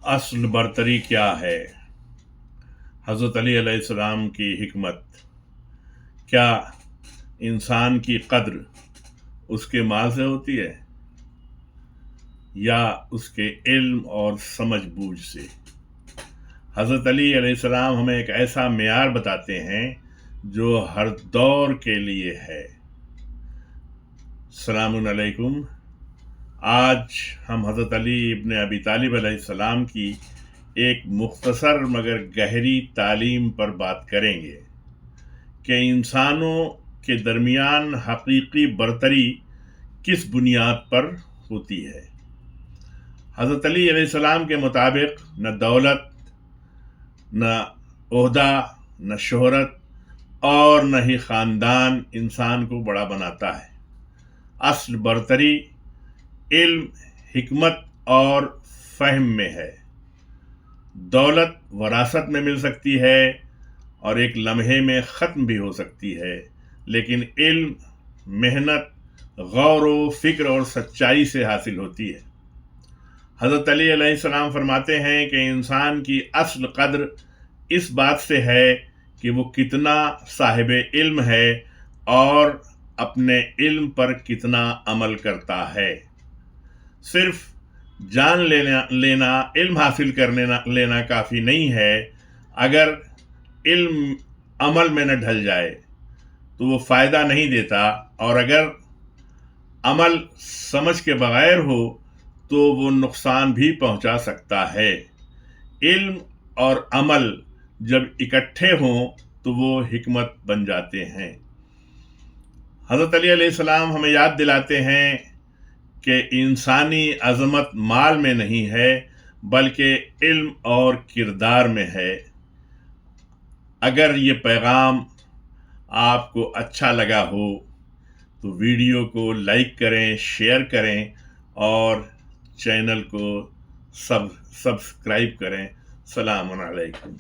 असल बरतरी क्या है? हज़रत अली अलैहिस्सलाम की हिकमत। क्या इंसान की कद्र उसके माल से होती है या उसके इल्म और समझ बूझ से? हज़रत अली अलैहिस्सलाम हमें एक ऐसा मेयार बताते हैं जो हर दौर के लिए है। सलामुन अलैकुम। आज हम हज़रत अली इब्न अबी तालिब अलैहिस्सलाम की एक मुख्तसर मगर गहरी तालीम पर बात करेंगे कि इंसानों के दरमियान हकीकी बरतरी किस बुनियाद पर होती है। हज़रत अली अलैहिस्सलाम के मुताबिक न दौलत, न ओहदा, न शोहरत और न ही ख़ानदान इंसान को बड़ा बनाता है। असल बरतरी इल्म, हिकमत और फ़हम में है। दौलत वरासत में मिल सकती है और एक लम्हे में ख़त्म भी हो सकती है, लेकिन इल्म, मेहनत, गौर व फ़िक्र और सच्चाई से हासिल होती है। हज़रत अली अलैहिस्सलाम फरमाते हैं कि इंसान की असल कद्र इस बात से है कि वो कितना साहिब इल्म है और अपने इल्म पर कितना अमल करता है। सिर्फ जान लेना इल्म हासिल लेना काफ़ी नहीं है। अगर इल्म अमल में न ढल जाए तो वो फ़ायदा नहीं देता, और अगर अमल समझ के बगैर हो तो वो नुकसान भी पहुंचा सकता है। इल्म और अमल जब इकट्ठे हों तो वो हिकमत बन जाते हैं। हज़रत अली अलैहिस्सलाम हमें याद दिलाते हैं कि इंसानी अज़मत माल में नहीं है बल्कि इल्म और किरदार में है। अगर ये पैगाम आपको अच्छा लगा हो तो वीडियो को लाइक करें, शेयर करें और चैनल को सब्सक्राइब करें। सलाम अलैकुम।